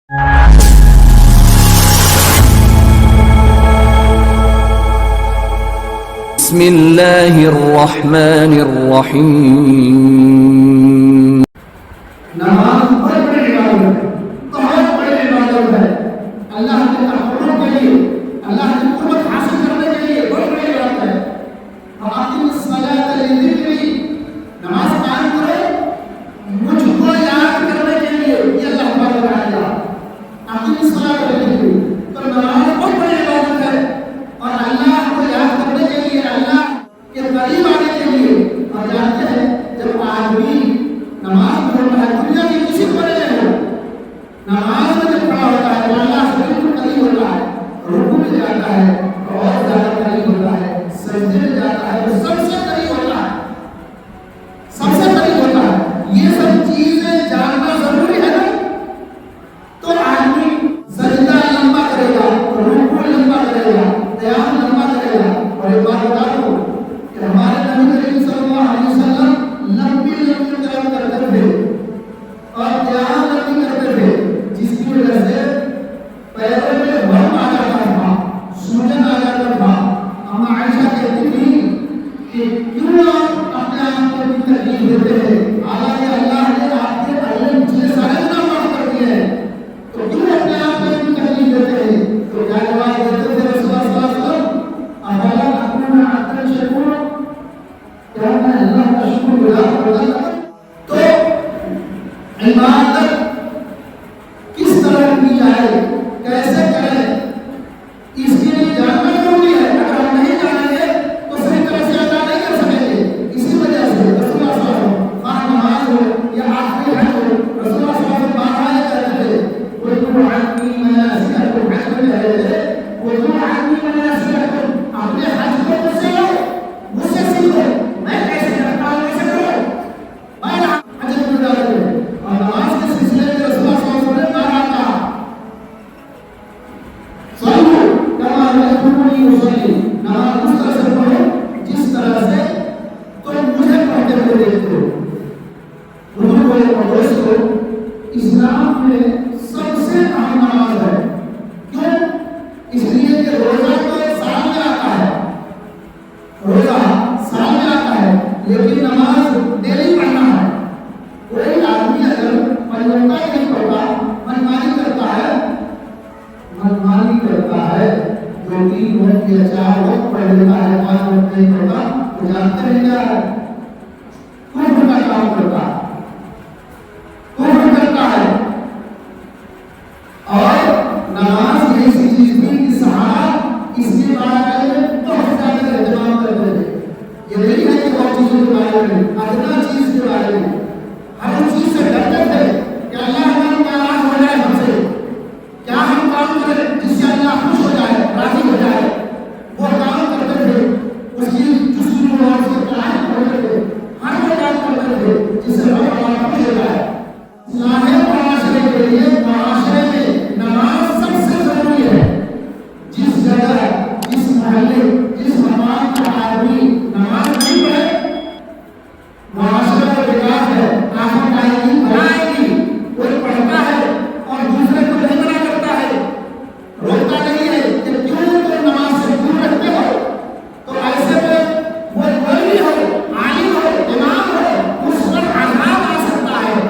بسم اللہ الرحمن الرحیم. نماز بہت بڑی عبادت ہے، بہت بڑی عبادت ہے. اللہ کے تقرب کے لیے، اللہ کی قربت حاصل کرنے کے لیے بہت بڑی عبادت ہے. وَأَقِمِ الصَّلَاةَ لِذِكْرِي، نماز قائم کرو مجھ کو یاد کرنے کے لیے. یہ اللہ تعالیٰ کا آیا اقیم الصلاۃ لذکری. تو نماز بہت بڑی عبادت ہے اور اللہ کو یاد کرنے کے لیے، اللہ کے قریب آنے کے لیے. اور جانتے ہیں جب آدمی نماز پڑھتا ہے دنیا کی کسی بڑے ہو، نماز میں جب کھڑا ہوتا ہے تو اللہ سے بالکل قریب ہوتا ہے. رکوع میں جاتا ہے تو اور زیادہ قریب ہوتا ہے، سجدے میں جاتا ہے تو سب سے قریب ہوتا ہے، سب سے قریب ہوتا ہے. یہ سب چیزیں جاننا ضروری ہے نا. تو آدمی سجدہ لمبا کرے گا، رکوع لمبا کرے گا، قیام لمبا کرے گا. اور ایک بات بتا دوں کہ ہمارے نبی کریم صلی اللہ علیہ وسلم لمبی لمبی قیام کرتے تھے اور قیام لمبی کرتے تھے، جس کی وجہ سے پیروں میں ورم آ جاتا تھا، سوجن آ جاتا تھا. اما عائشہ کہتی تھی کہ کیوں آپ اپنے آپ کو بھی تکلیف دیتے ہیں، حالانکہ اللہ نے آپ کے پہلے پچھلے سارے گناہ معاف کر دیے ہیں، تو کیوں اپنے آپ کو بھی تکلیف دیتے ہیں؟ تو کیا جواب دیتے تھے رسول اللہ صلی اللہ علیہ وسلم؟ افلا اکون عبدا شکورا، کیا میں اللہ کا شکر گزار ہوتا ہوں؟ تو عبادت کس طرح کی جائے، کیسے کریں، اس کے لیے جاننا ضروری ہے. اگر ہم نہیں جانیں گے تو صحیح طرح سے ادا نہیں کر سکیں گے. اسی وجہ سے رسول اللہ صلی اللہ علیہ وسلم خواہ نماز ہو یا آخری حج ہو، رسول اللہ صلی اللہ علیہ وسلم بار کہتے تھے خذوا عنی مناسککم، حج میں کہہ رہے تھے خذوا عنی مناسککم، اپنے حج کو مجھ سے لو، مجھ سے سیکھو، میں کیسے کرتا ہوں ویسے کرو. میں حج میں جاتے تھے اور نماز کے سلسلے میں رسول اللہ صلی اللہ علیہ وسلم نے بار کہا صلو کما رأیتمونی اصلی، نماز اس طرح سے پڑھو جس طرح سے تم مجھے پڑھتے ہوئے دیکھتے ہو. حضور کو پڑھوس کو اسلام میں سب سے اہم نماز ہے. کیوں؟ اس لیے کہ روزہ تو سال میں آتا ہے، روزہ سال میں آتا ہے، لیکن نماز ڈیلی پڑھنا ہے. کوئی آدمی اگر پنجوتا ہی نہیں پڑھتا، منمانی کرتا ہے، منمانی کرتا ہے، جو 3 وقت یا 4 وقت پڑھ لیتا ہے، 5 وقت نہیں پڑھتا، تو جانتے ہیں کیا ہے؟ کفر کا کام کرتا ہے، کفر کرتا ہے. اور نماز یہ ایسی چیز تھی کہ صحابہ اس کے بارے میں بہت زیادہ اہتمام کرتے تھے. یہ نہیں ہے کہ بہت چیزوں کے بارے میں، ادنا چیز کے بارے میں ہر چیز سے ڈرتے تھے کہ اللہ ہمیں ناراض ہو جائے ہم سے، کیا ہم کام کریں جس سے اللہ خوش ہو جائے، راضی ہو جائے. وہ کام کرتے تھے، اس کی جستجو اور اس کی تلاش کرتے تھے، ہر وہ کام کرتے تھے جس سے اللہ خوش ہو جائے. اصلاح معاشرے کے لیے معاشرے میں نماز سب سے ضروری ہے. جس جگہ، جس محلے، جس مقام کا آدمی نماز نہیں پڑھے، معاشرے کا وکاس ہے، آخر آئے گی، بنائے گی. کوئی پڑھتا ہے اور دوسرے کو نہیں منع کرتا ہے، روکتا نہیں ہے کہ کیوں تم نماز سے دور رکھتے ہو، تو ایسے میں وہ کوئی بھی ہو، عالم ہو، امام ہو، اس پر عذاب آ سکتا ہے.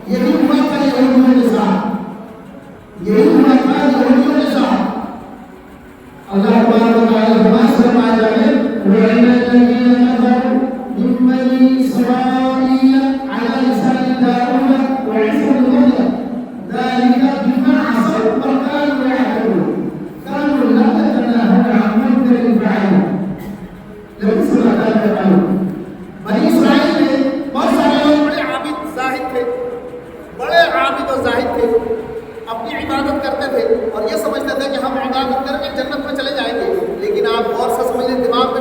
یہی ہوا تھا یہودیوں کے ساتھ، یہی ہوا تھا یہودیوں کے ساتھ. اللہ تبارک و تعالیٰ فرمائے فرمایا جائے وَإِنَّ الَّذِينَ كَفَرُوا مِن بَنِي إِسْرَائِيلَ عَلَى لِسَانِ دَاوُودَ وَعِيسَى بْنِ مَرْيَمَ ذَلِكَ بِمَا عَصَوْا وَكَانُوا يَعْتَدُونَ كَانُوا لَا يَتَنَاهَوْنَ عَن مُنكَرٍ فَعَلُوهُ لَبِئْسَ مَا كَانُوا يَفْعَلُونَ. بنی اسرائیل میں بہت سارے لوگ بڑے عابد زاہد تھے، بڑے عابد و زاہد تھے، اپنی عبادت کرتے تھے اور یہ سمجھتے تھے کہ ہم عبادت کر کے جنت میں چلے جائیں گے. لیکن آپ غور سے سمجھیں، دماغ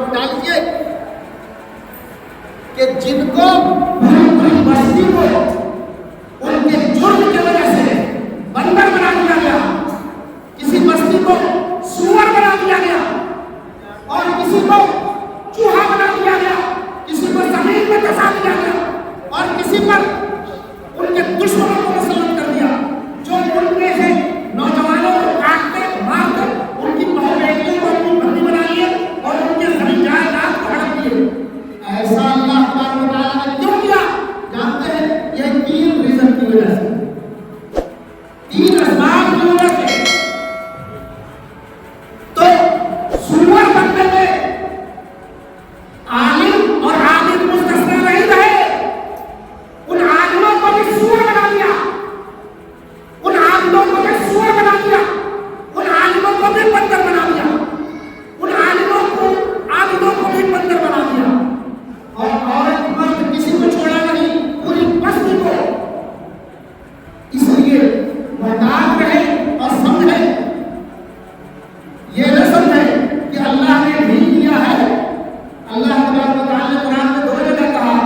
تین اسباب کی وجہ سے تو سور بننے میں عالم اور عابد مستثنا نہیں رہے. ان عالموں کو بھی سور بنا دیا, ان عابدوں کو بھی سور بنا دیا, ان عالموں کو بھی بندر بنا دیا, ان عالموں کو عابدوں کو بھی بندر بنا دیا. اور عورت مرد کسی کو چھوڑا نہیں, پوری بستی کو. اس لیے محتاط رہے اور سمجھے, یہ نہ سمجھے کہ اللہ نے بھی دیا ہے. اللہ تبارک و تعالی نے قرآن میں 2 جگہ کہا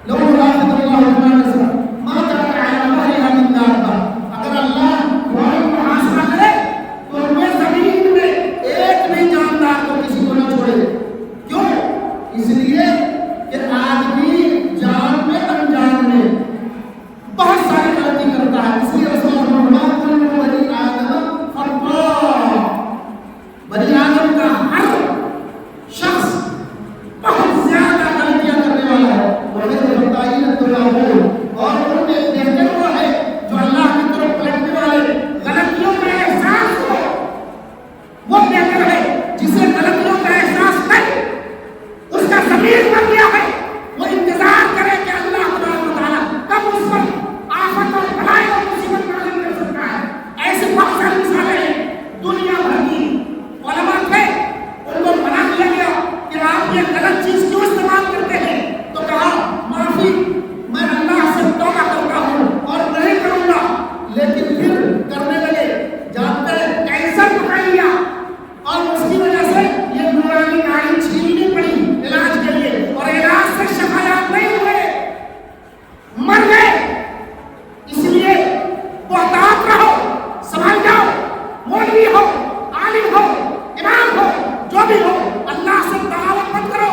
لو یؤاخذ اللہ الناس ما ترك على ظهرها من دابة. اگر اللہ قوم کو محاسبہ کرے تو ان میں زمین میں ایک بھی جاندار کو کسی کو نہ چھوڑے. کیوں؟ اس لیے کہ آدمی جان میں انجان میں بہت ساری غلطی کرتا ہے. اس لیے رسول اللہ صلی اللہ علیہ وسلم بنی آدم خطاء, بنی آدم کا ہر شخص بہت زیادہ غلطیاں کرنے والا ہے. اور ان میں بہتر وہ ہے جو اللہ کی طرف پلٹنے والے غلطیوں کا احساس ہو. وہ بہتر ہے جسے غلطیوں کا احساس نہیں, اس کا ضمیر بن گیا ہے, وہ انتظار کرے کہ اللہ تبارک و تعالیٰ کب اس پر آفت اور بلائی اور مصیبت نازل کر سکتا ہے. ایسے بہت ساری مثالیں ہیں دنیا بھر کی. علماء تھے, ان کو منع کیا گیا کہ آپ یہ غلط چیز کیوں استعمال کرتے ہیں, تو کہا معافی, میں اللہ سے توبہ کرتا ہوں اور نہیں کروں گا. لیکن پھر کرنے لگے, جانتے ہیں کینسر پکڑ لیا اور اس کی وجہ سے یہ نورانی ناڑی چھیننی پڑی علاج کے لیے, اور علاج سے شفایاب نہیں ہوئے, مر گئے. اس لیے محتاط رہو, سنبھل جاؤ. مولوی ہو, عالم ہو, امام ہو, جو بھی ہو, اللہ سے تعاون مت کرو.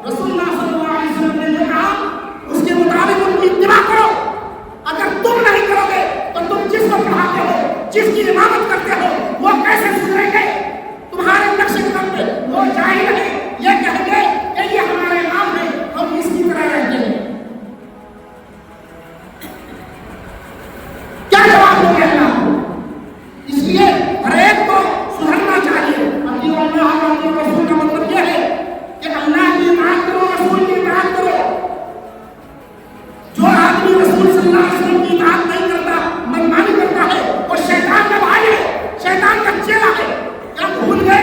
رسول اللہ صلی اللہ علیہ وسلم نے جو کہا اس کے مطابق ان کی اتباع کرو. اگر تم نہیں کرو گے تو تم جس کو پڑھاتے ہو, جس کی امامت کرتے ہو, وہ کیسے سدھریں گے؟ تمہارے نقش قدم پہ وہ جاہل ہے, یہ کہیں گے کہ یہ ہمارے امام ہیں, ہم اس کی طرح رہتے ہیں. کیا جواب دو گے اللہ کو؟ اس لیے ہر ایک کو سدھرنا چاہیے. اطیعوا اللہ و اطیعوا الرسول کا مطلب یہ ہے کہ اللہ کی اطاعت کرو, رسول کی اطاعت کرو. جو آدمی رسول صلی اللہ علیہ وسلم کی اطاعت نہیں کرتا, منمانی کرتا ہے, وہ شیطان کا بھائی ہے, شیطان کا چیلا ہے. کیا بھول گئے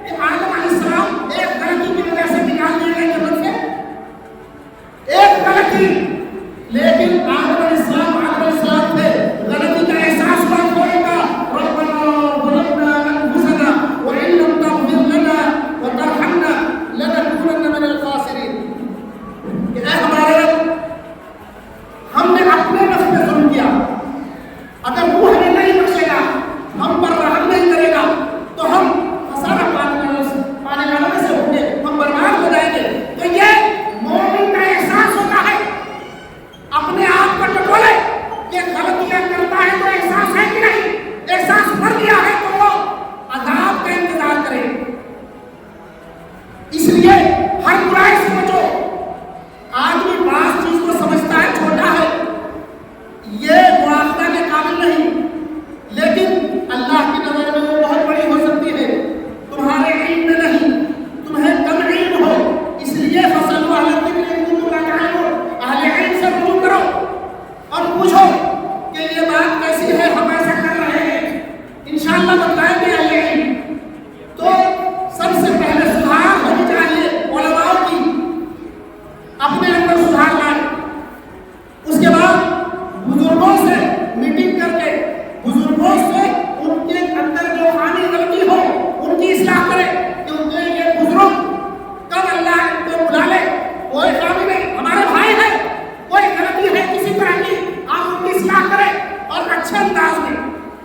کہ آدم علیہ السلام ایک غلطی کی وجہ سے نکال دیے گئے جنت سے؟ ایک غلطی. لیکن آدم علیہ السلام تھے, غلطی کا احساس ہوا تھوڑے کا, ربنا ظلمنا انفسنا وان لم تغفر لنا وترحمنا لنكونن من الخاسرین. کہ اے ہمارے رب, ہم نے اپنے نفس پہ ظلم کیا, اگر وہ ہمیں نہیں بخشے گا, ہم پر رحم نہیں کرے گا, تو ہم خسارہ پانے والوں میں سے ہوں گے, ہم برباد ہو جائیں گے. تو یہ مومن کا احساس ہوتا ہے, اپنے آپ کو ٹٹولے کہ غلطیاں کرتا ہے تو احساس ہے کہ نہیں, احساس کر لیا ہے تو وہ عذاب کا انتظار کرے. اس لیے ہر برائی سے بچو. آدمی بعض چیز کو سمجھتا ہے چھوٹا ہے, یہ مواخذہ کے قابل نہیں, لیکن اللہ کی نظر میں وہ بہت بڑی ہو سکتی ہے. تمہارے علم میں نہیں, تمہیں کم علم ہو, اس لیے فصلوا اہل الذکر ان کنتم لا تعلمون, اہل علم سے رجوع کرو اور پوچھو کہ یہ بات کیسی ہے, ہم ایسا کر رہے ہیں, انشاءاللہ بتلائیں گے اہل علم. تو سب سے پہلے سدھار ہونی چاہیے علماء کی, اپنے اندر سدھار لائیں. اس کے بعد بزرگوں سے میٹنگ کر کے, بزرگوں سے ان کے اندر جو خامی غلطی ہو ان کی اصلاح کرے, کیونکہ یہ بزرگ کب اللہ ان کو بلا لے, کوئی خامی نہیں, ہمارے بھائی ہیں, کوئی غلطی ہے کسی طرح کی, آپ ان کی اصلاح کریں اور اچھے انداز میں.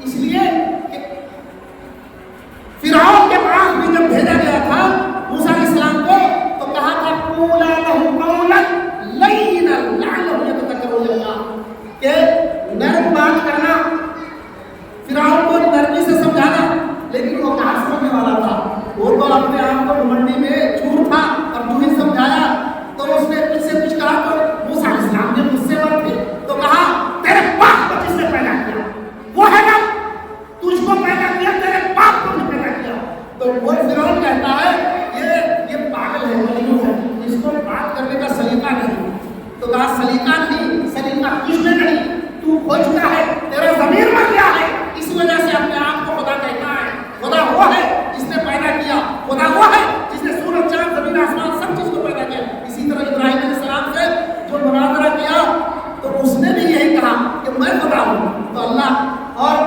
اس لیے فرعون کے پاس بھی جب بھیجا گیا تھا موسیٰ علیہ السلام کو, تو کہا تھا قولا لہ قولا لینا لعلہ یتذکر او یخشی, کہ نرم بات کرنا, فرعون کو نرمی سے سمجھانا. لیکن وہ کہاں سمجھنے والا تھا, وہ تو اپنے آپ کو منڈی میں چور تھا, اور جو ہی سمجھایا تو اس نے کچھ سے کچھ کہا, تو موسیٰ علیہ السلام نے غصے میں تھے تو کہا تیرے باپ کو جس نے پیدا کیا,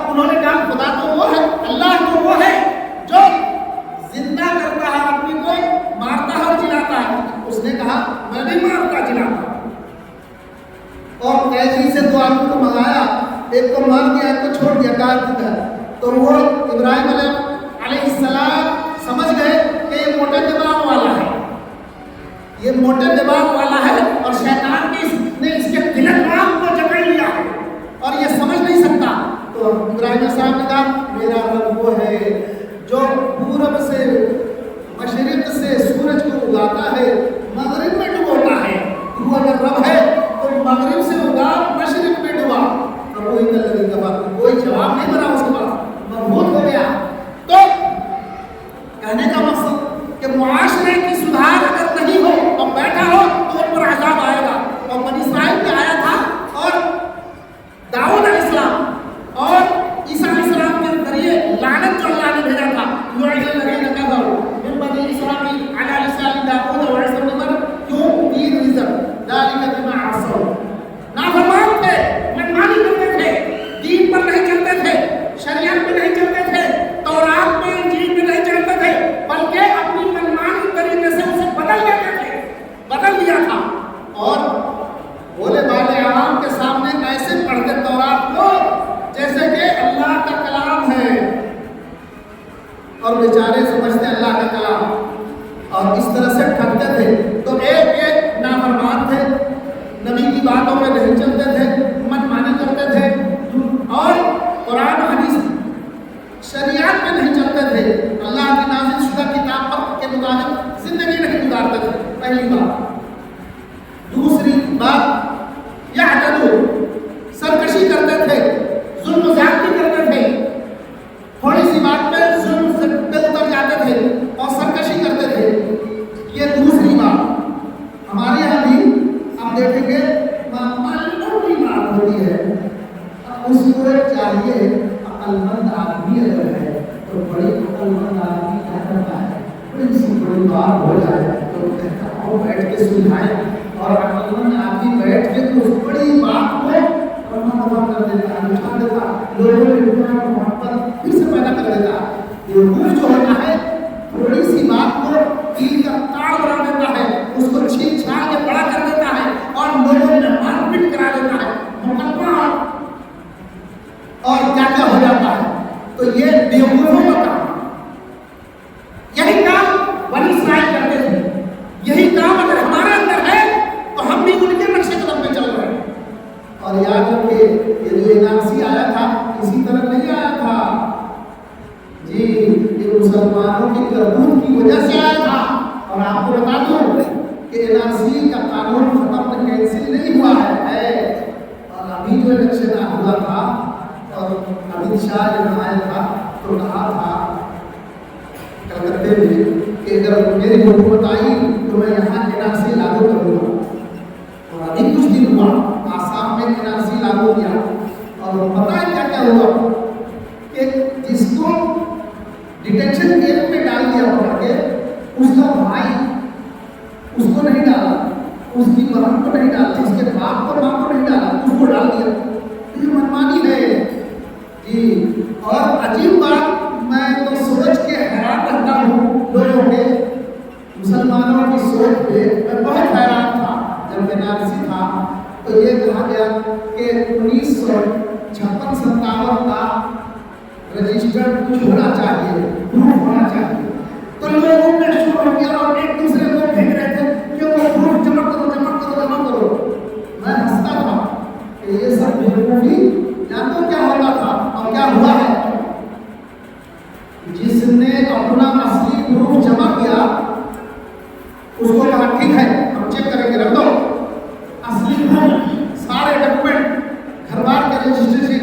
انہوں نے کہا خدا تو وہ ہے، اللہ تو وہ ہے جو زندہ کرتا ہے آدمی کو، مارتا ہے اور جلاتا ہے۔ اس نے کہا میں نہیں مارتا جلاتا، اور تیزی سے دو آدمی کو منگایا، ایک کو مار دیا ایک کو چھوڑ دیا کار کی طرح۔ تو وہ ابراہیم علیہ السلام سمجھ گئے کہ یہ موٹے دماغ والا ہے، یہ موٹے دماغ والا ہے، اور شیطان نے اس کے دل دماغ کو جکڑ لیا ہے اور یہ سمجھ نہیں سکتا۔ تو ابراہیم علیہ السلام نے کہا میرا رب وہ ہے جو پورب سے مشرق سے سورج کو اگاتا ہے، مغرب میں ڈبوتا ہے۔ تو اگر رب ہے تو مغرب سے اگا مشرق میں ڈبا۔ اب وہی تلگی کا بات، کوئی جواب نہیں بنا اس کے پاس، مبہوت ہو گیا۔ تو کہنے کا مقصد کہ معاشرے کی سدھار اگر نہیں ہو اور بیٹھا ہو تو ان پر عذاب آئے گا۔ اور بنی اسرائیل میں آیا تھا، اور داؤد علیہ السلام اور عیسیٰ علیہ السلام کے ذریعے لعنت جو اللہ نے بھیجا تھا، لعن الذین کفروا من بنی اسرائیل علی لسان داؤد وعیسی بن مریم، کیوں؟ تین ریزن، ذلک بما عصوا، نافرمان تھے، منمانی کرتے تھے، دین پر نہیں چلتے تھے، شریعت میں نہیں چلتے تھے، تورات میں انجیل میں نہیں چلتے تھے، بلکہ اپنی منمانی طریقے سے اسے بدل دیتے تھے، بدل دیا تھا، اور بولے والے عوام کے سامنے ایسے پڑھتے تورات کو جیسے کہ اللہ کا کلام ہے، اور بیچارے سمجھتے اللہ کا کلام، اور اس طرح سے ٹھگتے تھے۔ تو ایک نافرمان تھے، نبی کی باتوں میں نہیں چلتے تھے، من مانی کرتے تھے، اور قرآن حدیث شریعت میں نہیں چلتے تھے، اللہ کی نازل شدہ کتاب پر کے مطابق زندگی نہیں گزارتے تھے، پہلی بات۔ دوسری بات، یعتدون، سرکشی کرتے تھے، ظلم و زیادتی کرتے تھے، تھوڑی سی بات پہ ظلم سے اتر جاتے تھے اور سرکشی کرتے تھے، یہ دوسری بات۔ ہمارے یہاں بھی آپ دیکھیں گے معلومی بات ہوتی ہے، اس کو چاہیے عقل مند آدمی اگر ہے تو بڑی عقل مند آدمی کیا کرتا ہے، بڑی سی بڑی بات ہو جائے تو کہتا ہے بیٹھ کے سلجھائے، اور عقل مند آدمی بیٹھ کے اس بڑی بات کو کر دیتا ہے، اٹھا دیتا، لوگوں میں محبت پھر سے پیدا کر دیتا ہے۔ یہ جو ہوتا ہے تھوڑی سی بات کو دل کا تاڑ بنا دیتا ہے، اس کو چھین چھاڑ کے بڑا کر دیتا ہے، اور لوگوں میں مار پیٹ کرا دیتا ہے، مقدمہ اور کیا کیا ہو جاتا ہے۔ تو یہ بیوقوفوں کا کام، یہی کام بنی اسرائیل کرتے تھے، یہی کام اگر ہمارے اندر ہے تو ہم بھی ان کے نقشے قدم پہ چل رہے ہیں۔ اور یاد رکھیے یہ جو اناسی آیا تھا اسی طرح نہیں آیا تھا جی، یہ مسلمانوں کی کرتوت کی وجہ سے آیا تھا۔ اور آپ کو بتا دوں کہ اناسی کا قانون ختم کینسل نہیں ہوا ہے، اور ابھی جو الیکشن ہوا تھا اور امت شاہ جب آیا تھا تو کہا تھا کلکتے میں کہ اگر میری حکومت آئی تو میں یہاں اناسی لاگو کروں گا، اور ابھی کچھ دن ہوا آسام میں اناسی لاگو کیا، اور پتہ ہے کیا کیا ہوا کہ جس کو ڈیٹینشن کیمپ میں ڈال دیا پڑ کے، اس کا بھائی اس کو نہیں ڈالا، اس کی بہن کو نہیں ڈالا، اس کے باپ کو ماں کو نہیں ڈالا، اس کو ڈال دیا۔ یہ منمانی ہے جی۔ اور عجیب بات، میں تو سوچ کے حیران رہتا ہوں لوگوں کے، مسلمانوں کی سوچ پہ میں بہت حیران تھا جب NRC تھا تو یہ کہا گیا کہ 1956-57 کا رجسٹرڈ کچھ ہونا چاہیے، پروف ہونا چاہیے۔ تو لوگوں نے شروع ہو گیا اور ایک دوسرے کو بھیج رہے تھے کہ وہ پروف جمع کرو جمع کرو جمع کرو۔ میں ہنستا تھا کہ یہ سب بیوقوفی، یا تو کیا ہوتا تھا اور کیا ہوا ہے۔ جس نے اپنا اصلی پروف جمع کیا اس کو کہا ٹھیک ہے ہم چیک کریں گے، رکھ دو اصلی پروف، سارے ڈاکومنٹ گھر بار کا رجسٹریشن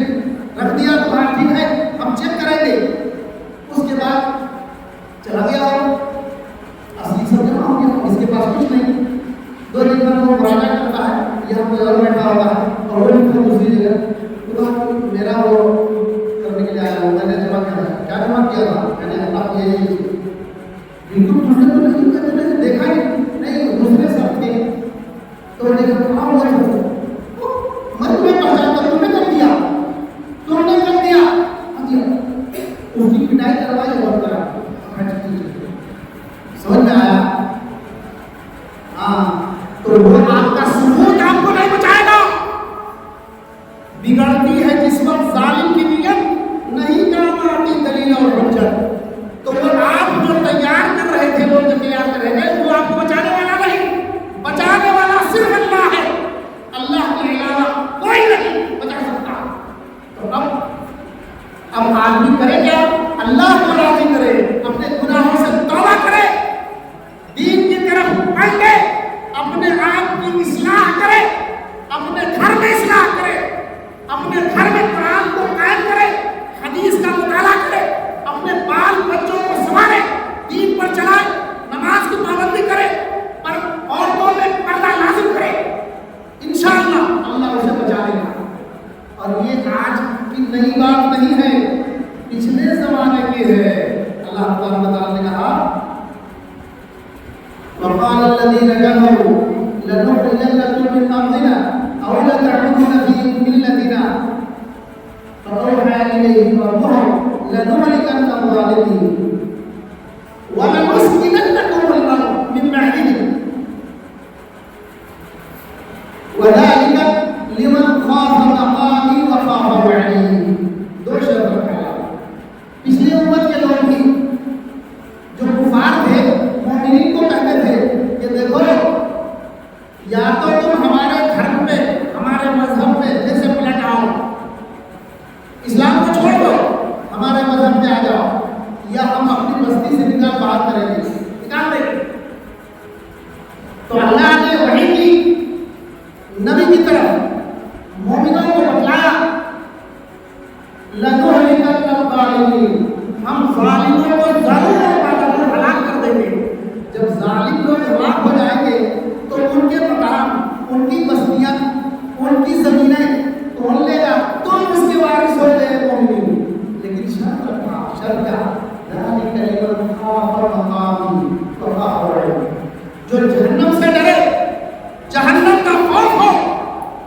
رکھ دیا، تو کہا ٹھیک ہے ہم چیک کریں گے۔ اس کے بعد چلا گیا اور اصلی سب جمع ہو گیا، اس کے پاس کچھ نہیں۔ 2 دن بعد وہ مراجعہ کرتا ہے، یہاں پہ اور بیٹھا ہوگا اور وہ بھی دوسری جگہ، میرا وہ کرنے کے لیے آیا ہوں، میں نے جمع کیا تھا، کیا جمع کیا تھا، میں نے آپ یہ بالکل ٹھنڈے تو نہیں کرتے، میں نے دیکھا ہی نہیں، دوسرے سب تھے تو دیکھا کہاں ہوا ہے، میں تمہیں پہچانتا، تم نے کر دیا، تم نے کر دیا، اب آدمی کرے کیا؟ اللہ کو راضی کرے، اپنے گناہوں سے توبہ کرے، دین کی طرف پلٹے، اپنے آپ کی اصلاح کرے، اپنے گھر میں اصلاح کرے، اپنے گھر میں قرآن کو قائم کرے، حدیث کا مطالعہ کرے، اپنے بال بچوں کو سنبھالے، دین پر چلائے، نماز کی پابندی کرے، پر عورتوں میں پردہ لازم کرے، انشاءاللہ اللہ اسے بچا لے گا۔ اور یہ آج کی نئی بات نہیں ہے، پچھلے زمانے کی ہے۔ اللہ تعالیٰ نے کہا وقال الذين كفروا لنخرجنكم من أرضنا أو لتعودن في ملتنا فأوحى إليهم ربهم لنهلكن الظالمين ولنسكننكم الأرض من بعدهم وذلك لمن خاف مقامي وخاف وعيد۔ دو شرط رکھا پچھلی امت کے لوگ بھی جو کفار تھے مومنین کو کہتے تھے کہ دیکھو یا تو تم ہمارے دھرم پہ ہمارے مذہب پہ پھر سے پلٹ آؤ، اسلام کو چھوڑ دو، ہمارے مذہب پہ آ جاؤ، یا ہم اپنی بستی سے نکال باہر کریں گے، نکال دیں گے۔ تو اللہ نے وحی کی نبی کی طرف مومنوں کو بتلایا لنہلکن الظالمین، ہم ظالموں کو ضرور ہلاک کر دیں گے۔ جب ظالم لوگ ہلاک ہو جائیں گے تو ان کے مقام، ان کی بستیاں، ان کی زمینیں کون لے گا؟ تم اس کے وارث ہو گئے مومنین۔ لیکن شرط رکھا، شرط کیا؟ ذالک لمن خاف مقامی وخاف وعید، جو جہنم سے ڈرے، جہنم کا خوف ہو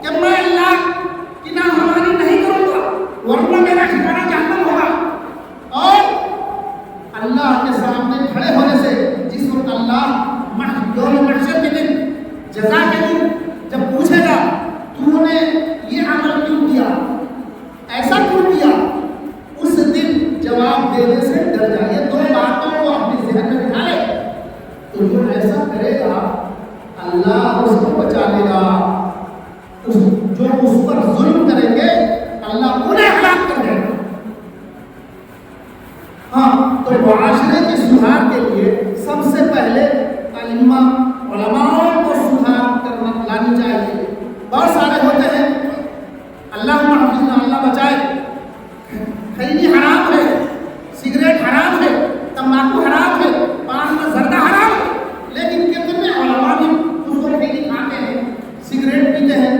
کہ میں اللہ کی نافرمانی نہیں کروں گا ورنہ میرا ٹھکانہ جہنم ہوگا، اور اللہ کے سامنے کھڑے ہونے سے جس وقت اللہ یوم محشر کے دن، جزا کے دن جب پوچھے گا تو نے یہ عمل کیوں کیا، ایسا کیوں کیا، اس دن جواب دینے سے ڈر جائے۔ دو باتوں کو اپنی ذہن میں بٹھا لے تو جو ایسا کرے گا اللہ اس کو بچا لے گا، جو اس پر ظلم کریں گے اللہ انہیں ہلاک کر دے گا۔ ہاں، تو معاشرے کے سدھار کے لیے سب سے پہلے علماء کو سدھار کرنا لانی چاہیے۔ بہت سارے ہوتے ہیں، اللہ حافظنا، اللہ بچائے، خیری حرام ہے، سگریٹ حرام ہے، تمباکو حرام ہے، پان میں زردہ حرام ہے، لیکن کتنے علماء بھی اس کو خیری کھاتے ہیں، سگریٹ پیتے ہیں،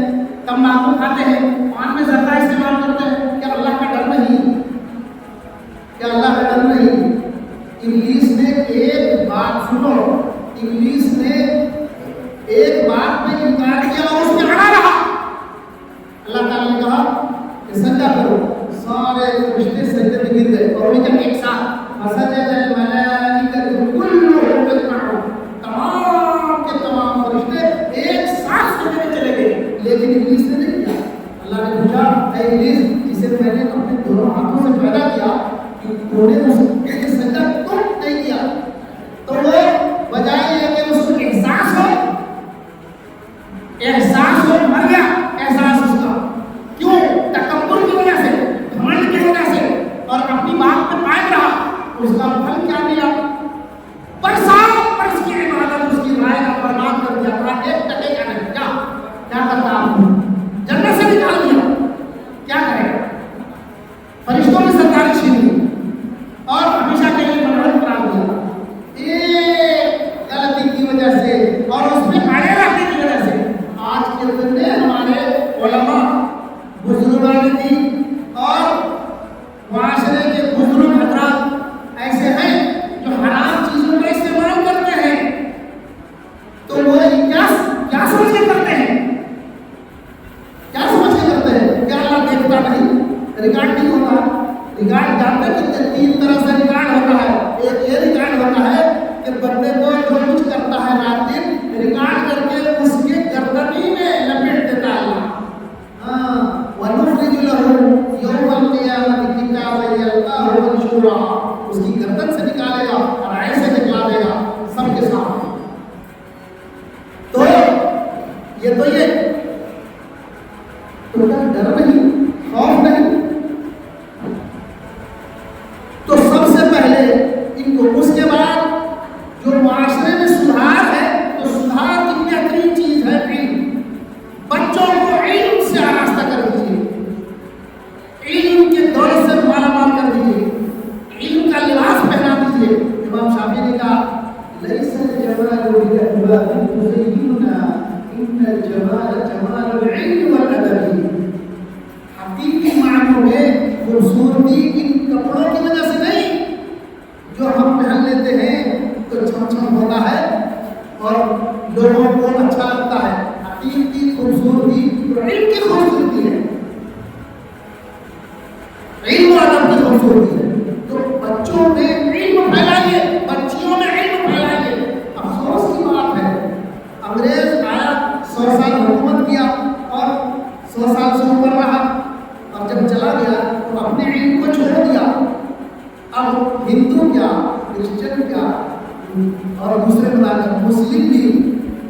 تمباکو کھاتے ہیں، پان میں زردہ استعمال کرتے ہیں۔ کیا اللہ کا ڈر نہیں؟ کیا اللہ کا ڈر نہیں؟ انگلش نے ایک بات سنو، انگلش نے ایک بات میں انکار کیا اور اس میں اڑا رہا۔ اللہ تعالیٰ نے کہا کہ سجدہ کرو، سارے فرشتے سجدے میں گر گئے اور وہ ایک ساتھ فسجد الملائکۃ کلھم اجمعون، تمام کے تمام فرشتے ایک ساتھ سجدے میں چلے گئے، لیکن انگلش نے نہیں کیا۔ اللہ نے پوچھا اے انگلش جسے میں نے اپنے دونوں ہاتھوں سے پیدا کیا، تو نے اس سجدہ کیوں نہیں کیا؟ تو وہ بجائے یہ کہ اس کو احساس ہو، احساس ہو، مر گیا احساس اس کا، کیوں؟ تکبر کی وجہ سے، گھمنڈ کی وجہ سے، اور اپنی بات پہ قائم رہا، اس کا پھل کیا ملا؟ برسات برس کی عبادت اس کی رائے کا برباد کر دیا، کہا ایک ٹکے کا نہیں، کیا کرتا آپ جنت سے نکال دیا، کیا کرے گا؟ فرشتوں نے سرکاری چھین لی اور ہمیشہ کے لیے منحل قرار دیا، ایک غلطی کی وجہ سے اور اس میں اڑے رہنے کی وجہ سے۔ آج کے دن میں ہمارے علماء، بزرگان دین اور معاشرے کے بزرگ حضرات ایسے ہیں جو حرام چیزوں کا استعمال کرتے ہیں، تو وہ کیا سمجھ کے کرتے ہیں؟ کیا سمجھ کے کرتے ہیں؟ کیا اللہ دیکھتا نہیں؟ ریکارڈ نہیں ہوتا؟ ریکارڈ جانتے کہ تین طرح سے ریکارڈ ہوتا ہے۔ ایک یہ ریکارڈ ہوتا ہے کہ بندے کو جو کچھ کرتا ہے رات دن ریکارڈ کر کے اس کے گردنی میں لپیٹ دیتا ہے اللہ۔ وَنُخْرِجُ لَهُ يَوْمَ الْقِيَامَةِ كِتَابًا يَلْقَاهُ مَنشُورًا، اس کی گردن سے نکالے گا اور ایسے نکلا دے گا سب کے سامنے۔ تو یہ تو ڈر نہیں، خوف نہیں، کپڑوں کی وجہ سے نہیں، جو ہم پہن لیتے ہیں تو چھم چھم ہوتا ہے اور لوگوں کو اچھا لگتا ہے، حقیقت کی خوبصورتی علم کی خوبصورتی ہے، علم و ادب کی خوبصورتی ہے۔ تو بچوں میں علم پھیلائیے، بچیوں میں علم پھیلائیے۔ افسوس کی بات ہے انگریز آیا، 100 سال حکومت کیا اور 100 سال سے اوپر رہا، اور جب چلا گیا تو اپنے علم کو چھوڑ دیا۔ اب ہندو کیا، کرسچن کیا اور دوسرے مذاہب مسلم بھی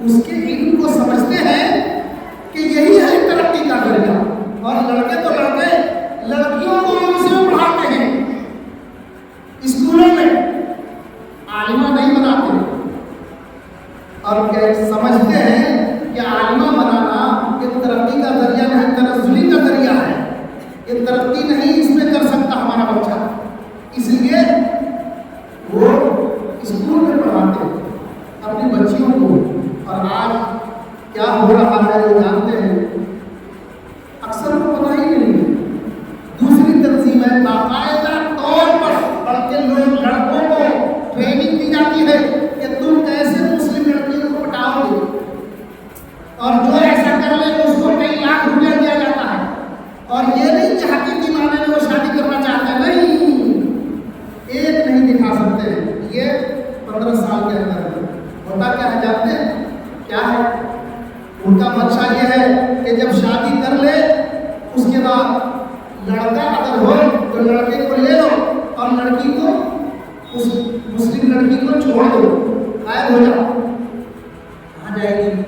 اس کے علم کو سمجھتے ہیں کہ یہی ہے ترقی کا ذریعہ، اور لڑکے تو لڑکے لڑکیوں کو اردو میں پڑھاتے ہیں، اسکولوں میں عالمہ نہیں بناتے، اور کیا سمجھتے ہیں کہ عالمہ بنانا یہ ترقی کا ذریعہ نہیں، تنزلی کا ذریعہ ہے، یہ ترقی نہیں اس میں کر سکتا ہمارا بچہ، اس لیے وہ اسکول میں پڑھاتے ہیں اپنی بچیوں کو۔ اور آج کیا ہو رہا ہے وہ جانتے ہیں، اکثر کو پتہ ہی نہیں ہے۔ دوسری تنظیم ہے، باقاعدہ طور پر بلکہ لوگ لڑکوں کو ٹریننگ دی جاتی ہے کہ تم کیسے مسلم لڑکیوں کو پٹاؤ گے، اور جو ایسا کر لے اس کو کئی لاکھ روپیہ دیا جاتا ہے، اور یہ نہیں کہ حقیقی معنی میں وہ شادی کرنا چاہتا ہے، نہیں، ایک نہیں دکھا سکتے ہیں، یہ 15 سال کے اندر ہوتا کیا ہے جانتے ہیں کیا ہے؟ ان کا منشا یہ ہے کہ جب شادی کر لے اس کے بعد لڑکا اگر ہو تو لڑکے کو لے لو اور لڑکی کو، اس مسلم لڑکی کو چھوڑ دو، غائب ہو جاؤ، کہاں جائے گی؟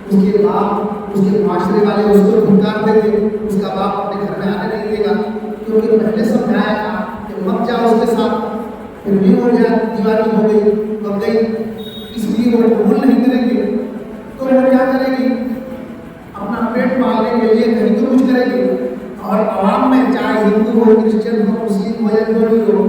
اس کے باپ، اس کے معاشرے والے اس کو دھمکار دیں گے، اس کا باپ اپنے گھر میں آنے نہیں دے گا، کیونکہ پہلے سمجھایا تھا کہ مت جاؤ اس کے ساتھ، پھر بھی ہو گیا، دیوانی ہو گئی تو گئی، اس لیے وہ قبول نہیں کریں گے، تو وہ کیا کرے گی؟ اپنا پیٹ پالنے کے لیے کہیں تو کچھ کرے گی، اور عوام میں چاہے ہندو ہو، کرسچن ہو، مسلم ہو یا کوئی بھی ہو،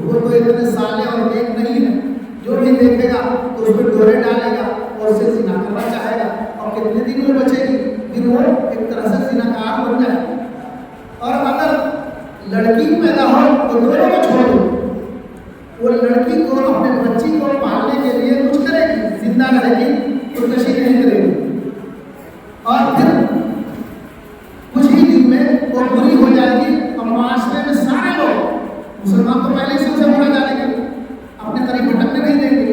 وہ تو اتنے سالے اور نیک نہیں ہے، جو بھی دیکھے گا تو اس پہ ڈورے ڈالے گا اور اسے زنا کرنا چاہے گا، اور کتنے دن میں بچے گی؟ پھر وہ ایک طرح سے زناکار بن جائے گا۔ اور اگر لڑکی پیدا ہو تو دونوں کو چھوڑ دو، وہ لڑکی کو اپنے بچی کو پالنے کے لیے کچھ کرے گی، زندہ رہے گی تو نشے نہیں کرے گی، اور پھر کچھ ہی دن میں وہ بری ہو جائے گی، اور معاشرے میں سارے لوگ، مسلمان تو پہلے سے اسے برا جانے گے، اپنے قریب بھٹکنے نہیں دیں گے،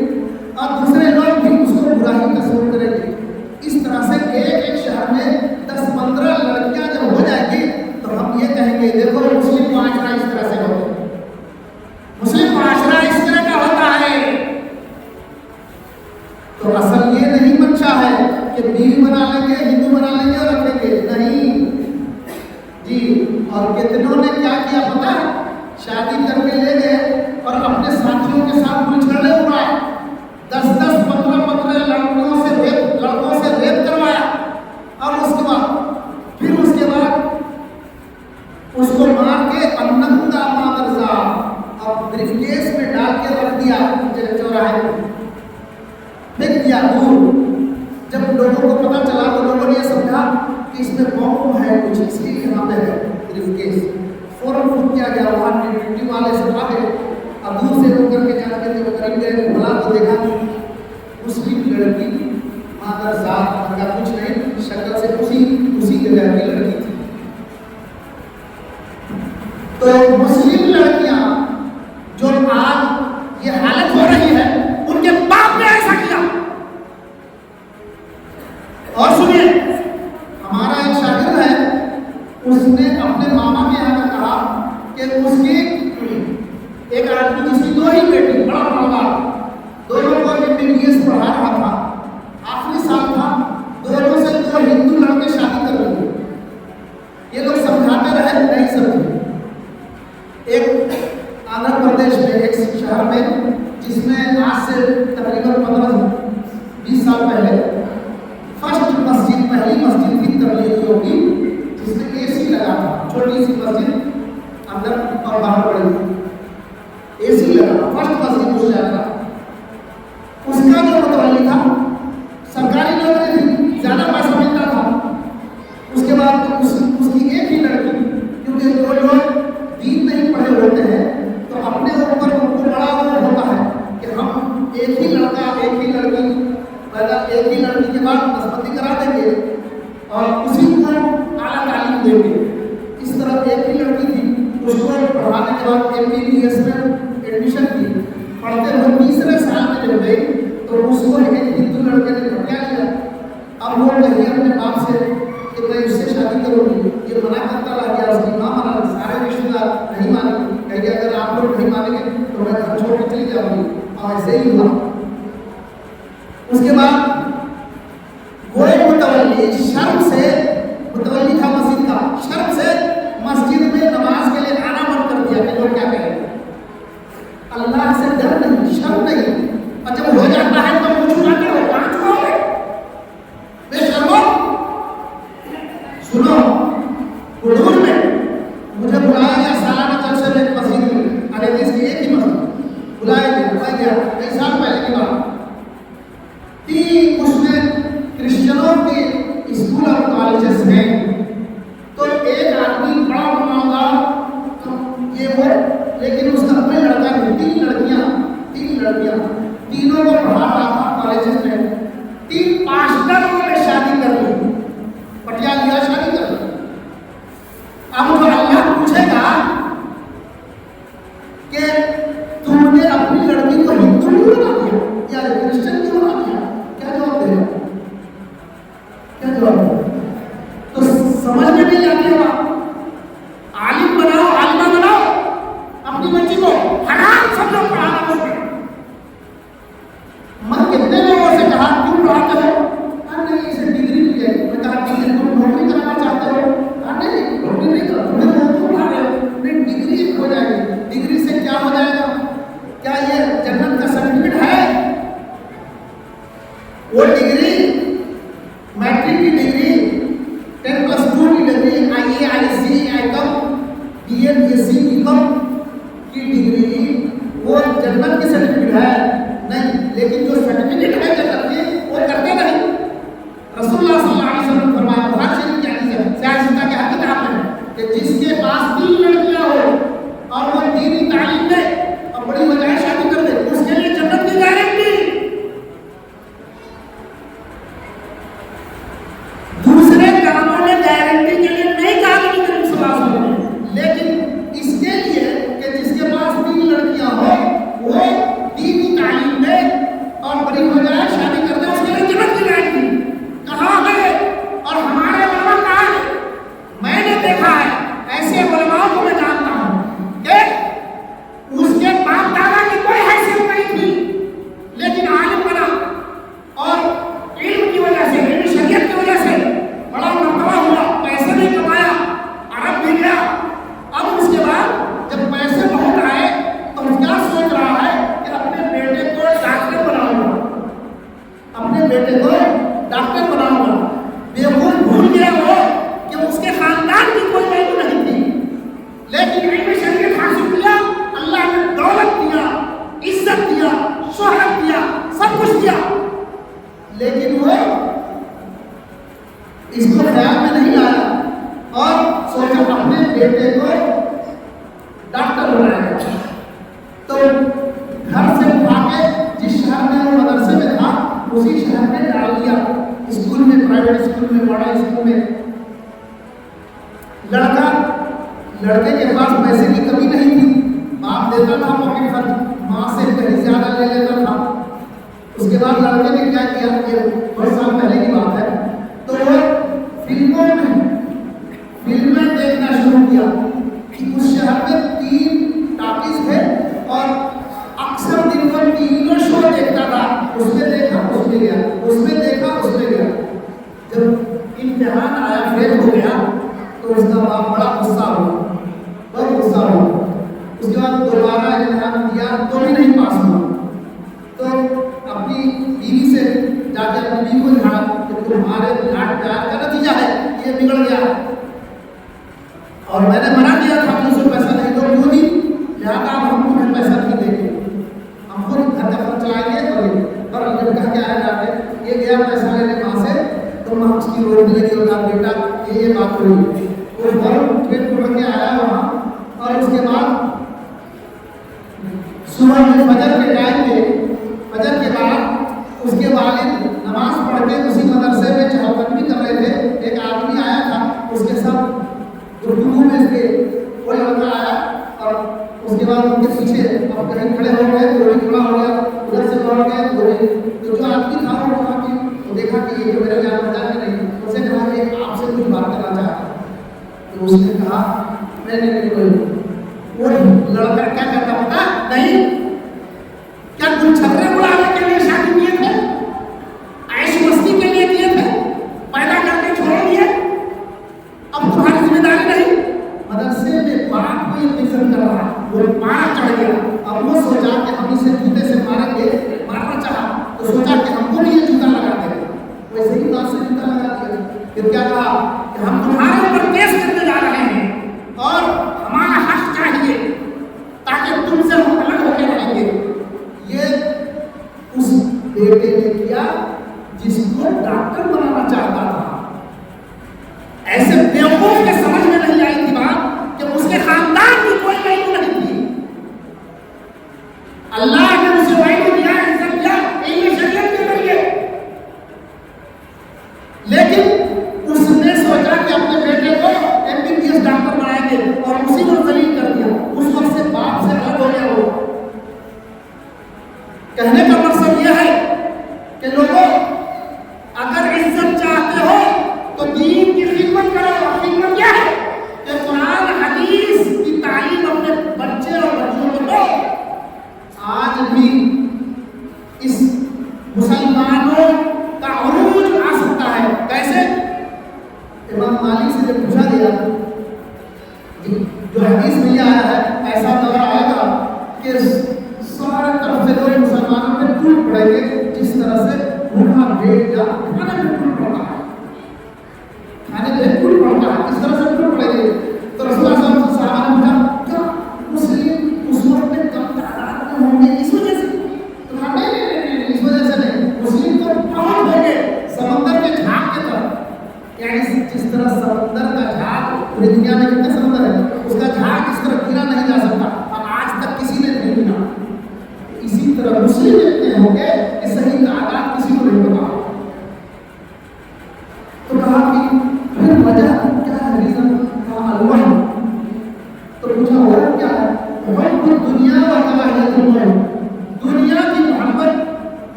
اور دوسرے لوگ بھی اس کو برا ہی تصور کریں گے۔ اس طرح سے ایک شہر میں 10-15 لڑکیاں جب ہو جائیں گی تو ہم یہ کہیں گے دیکھو مسلم معاشرہ اس طرح سے ہوتا ہے، مسلم معاشرہ اس طرح کا ہوتا ہے۔ تو اصل یہ نہیں منشا ہے کہ بیوی بنا لیں گے، ہندو بنا لیں گے اور رکھیں گے، نہیں جی۔ اور کتنوں نے کیا کیا پتا ہے؟ شادی کر کے لے گئے اور اپنے ساتھیوں کے ساتھ کچھ جھگڑے ہوا، 10-10 15-15 لڑکوں سے ریپ کروایا، اور اس کے بعد اس کو مار کے اننتا مادرزا اور بریف کیس میں ڈال کے رکھ دیا چوراہے میں، پھینک دیا دور۔ جب لوگوں کو پتہ چلا تو لوگوں نے یہ سمجھا کہ اس میں بم ہے کچھ، اس لیے یہاں پہ ہے بریف کیس، فوراً فون کیا گیا، وہاں ڈیوٹی والے سب آ گئے، اب دور سے لوگ کر کے جا کے جب قریب گئے بلا تو دیکھا مسلم لڑکی مادرزا، کا کچھ نہیں، شکل سے اسی جگہ کی لڑکی تھی۔ تو مسلم لڑکیاں جو آج یہ حالت ہو رہی ہے ان کے باپ نے ایسا کیا۔ اور سنیے، ہمارا ایک شاگرد ہے، اس نے اپنے ماما کے یہاں کہا کہ اس کی ایک آدمی جس کی 2 ہی بیٹی، بڑا ماما، دونوں کو MBBS پڑھا رہا تھا، آخری سال تھا، دونوں سے 2 ہندو لڑکے شادی کر رہے تھے، یہ لوگ سمجھاتے رہے نہیں سمجھے۔ ایک آندھرا پردیش میں ایک شہر میں جس میں آج سے تقریباً 15-20 سال پہلے فرسٹ مسجد، پہلی مسجد کی تبلیغیوں کی، جس میں AC لگا تھا، چھوٹی سی مسجد اندر اور باہر بڑی تھی، AC لگا، فرسٹ مسجد اس شہر کا۔ اس کا جو متولی تھا سرکاری نوکری تھی، زیادہ پیسہ ملتا تھا۔ اس کے بعد اس کی ایک ہی لڑکی، کیونکہ جو لوگ دین نہیں پڑھے ہوتے MBBS میں ایڈمیشن کی، پڑھتے ہوئے تیسرے سال میں جب گئی تو اس کو ایک ہندو لڑکے نے بھٹکا لیا. اب وہ کہی اپنے باپ سے کہ میں اس سے شادی کروں گی، یہ منع کرتا رہ گیا. اس کی ماں منع، سارے رشتے دار نہیں مانے. کہہ گیا اگر آپ لوگ نہیں مانیں گے تو میں گھر چھوڑ کے چلی جاؤں گی. اور ایسے ہی ہوا. اس کے بعد وہ متولی شرم سے، متولی تھا مسجد کا، شرم سے مسجد میں نماز کے لیے آنا بند کر دیا کہ لوگ کیا کہیں. اللہ سے ڈر نہیں، شرم نہیں. اور جب ہو جاتا ہے تو وہ چھپاتے ہو، کہاں چھپاؤ گے؟ بے شرمو. سنو، حضور میں مجھے بلایا گیا سالانہ جلسے میں مسجد میں، الیدیس کی ایک ہی مسجد بلایا گیا کئی سال پہلے کی بات. اس میں کرسچنوں کے اسکول اور کالجز ہیں. تو ایک آدمی بڑا بناؤں یہ وہ، لیکن اس کا کوئی لڑکا نہیں، تین لڑکیاں، تینوں کو پڑھا رہا تھا کالجز میں. 3 پاسٹروں نے شادی کر لی، پٹیا لیا شادی کر لی. اب تو اللہ پوچھے گا کہ تم نے اپنی لڑکی کو ہندو کیوں بنا دیا یا کرسچن کیوں بنا دیا؟ کیا جواب دے رہے؟ کیا جواب دے؟ تو سمجھ میں نہیں آتی ہوا. عالم بناؤ، عالمہ بناؤ، اپنی بچی کو حرام سب لوگ پڑھانا بولتے ہیں. میں کتنے لوگوں سے کہا کیوں پڑھاتے ہو؟ نہیں اسے ڈگری مل جائے گی. میں کہا ڈگری تم نوکری کرنا چاہتے ہو؟ نہیں نوکری نہیں کرو، تمہیں نوکری پڑھا رہے ہو. نہیں ڈگری ہو جائے گی. ڈگری سے کیا ہو جائے گا؟ کیا یہ جنت کا سرٹیفکیٹ ہے؟ وہ ڈگری میٹرک کی ڈگری، 10+2 کی degree, IAC ICOM BA BSc BCom کی ڈگری وہ جنت کی سرٹیفکیٹ ہے نہیں. لیکن جو سرٹیفکیٹ ہے جنت کی وہ کرتے نہیں. رسول اللہ صلی اللہ علیہ وسلم فرمایا بخاری شریف کی حدیث ہے، سیاستہ کے حق میں ہے کہ جس کے پاس 3 لڑکیاں ہو اور وہ دینی تعلیم دے اور بڑی وجہ شادی کر دے، اس کے لیے جنت کی گارنٹی. دوسرے کاموں میں گارنٹی کے لیے نہیں کہا نبی کریم صلی اللہ علیہ وسلم نے، لیکن اس کے لیے کہ جس کے پاس 3 لڑکیاں ہو وہ دینی تعلیم دے اور بڑی وجہ شادی کر دے، اس کے لیے جنت کی گارنٹی. کہاں ہے اور ہمارے علماء کہاں ہے؟ میں نے دیکھا ہے ایسے علماء کو میں جانتا ہوں کہ اس کے باپ دادا کی کوئی حیثیت نہیں تھی لیکن عالم بنا اور علم کی وجہ سے، علم شریعت کی وجہ سے بڑا مرتبہ ہوا، پیسے بھی کمایا، عرب بھی گیا. اب اس کے بعد جب پیسے بہت آئے تو کیا سوچ رہا ہے کہ اپنے بیٹے کو ڈاکٹر بناؤں گا، اپنے بیٹے کو ڈاکٹر بناؤں گا. بیوقوف بھول گیا وہ کہ اس کے خاندان کی کوئی ویلو نہیں تھی، لیکن علم شریعت حاصل کیا، اللہ نے دولت دیا، عزت دیا، شہرت دیا، سب کچھ دیا. لیکن وہ اس کو خیال میں نہیں آیا اور سوچا اپنے بیٹے کو ڈاکٹر بنائے گا. تو گھر سے اٹھا کے جس شہر میں وہ مدرسے میں تھا اسی شہر میں ڈال دیا، اسکول میں، پرائیویٹ اسکول میں، بڑا اسکول میں. لڑکے کے پاس پیسے کی کمی نہیں تھی، باپ دیتا تھا پاکٹ خرچ، ماں سے کہیں زیادہ لے لیتا تھا. اس کے بعد لڑکے نے کیا کیا، یہ بہت سال پہلے کی بات ہے، تو وہ فلمیں دیکھنا شروع کیا. اس شہر میں 3 ٹاکیز تھے اور اکثر دن کو 3 شو دیکھتا تھا. اس میں دیکھا، اس میں گیا، اس میں دیکھا، اس میں گیا. جب امتحان آیا، فیل ہو گیا تو اس کا باپ بڑا غصہ ہوا، بہت غصہ ہوا. اس کے بعد دوبارہ امتحان دیا تو بھی نہیں پاس ہوا. تو اپنی بیوی سے جا کے اپنی بیوی کو جھاڑا کہ تمہارے لاڈ پیار کا نتیجہ ہے یہ بگڑ گیا، اور میں نے منع کیا تھا کہ اسے پیسہ نہیں دو، کیوں نہیں؟ لہٰذا ہم تمہیں پیسہ نہیں دیں گے، ہم خود گھر کا خرچ چلائیں گے. اور جب کہا کیا ہے جا کے یہ گیا پیسہ لینے ماں سے، تو ماں اس کی روڈ لگی ہوگا بیٹا یہ بات ہوئی. وہ گھر پیٹ پڑھ کے آیا وہاں، اور اس کے بعد صبح میں فجر کے ٹائم پہ، فجر کے بعد اس کے والد نماز پڑھ کے اسی مدرسے میں چہلقدمی کر رہے تھے. ایک آدمی آیا تھا، اس کے ساتھ گفتگو میں سے وہ لڑکا آیا اور اس کے بعد ان کے پیچھے اب کہیں کھڑے ہو گئے تو وہی کھڑا ہو گیا, ادھر سے دوڑ گئے تو جو آدمی تھا وہ وہاں کی وہ دیکھا کہ یہ جو میرا جان بچا کے نہیں, اس نے کہا کہ آپ سے کچھ بات کرنا چاہتا ہوں. تو اس نے کہا میں نے کوئی وہ لڑکا کیا کرتا پتا نہیں, کیا کچھ چھترے اڑانے کے لیے شادی کیے تھے, عیش مستی کے لیے کیے تھے, پیدا کر کے چھوڑ دیے, اب تمہاری ذمہ داری نہیں. مدرسے میں باپ کو یہ عزت کر رہا, وہ پارا چڑھ گیا. اب وہ سوچا کہ ہم اسے جوتے سے ماریں گے, مارنا چاہا تو سوچا کہ ہم کو بھی یہ جوتا لگا دیں, ویسے ہی دانت سے جوتا لگا دیا. پھر کیا کہا کہ ہم تمہارے اوپر کیس کرنے جا رہے ہیں اور ہمارا حق چاہیے تاکہ تم سے ہم الگ ہو کے رہیں گے. یہ اس بیٹے نے کیا جس کو ڈاکٹر بنانا چاہتا تھا. ایسے بیوقوف کے سمجھ میں نہیں آئی تھی بات کہ اس کے خاندان کی کوئی ویلیو نہیں تھی. اللہ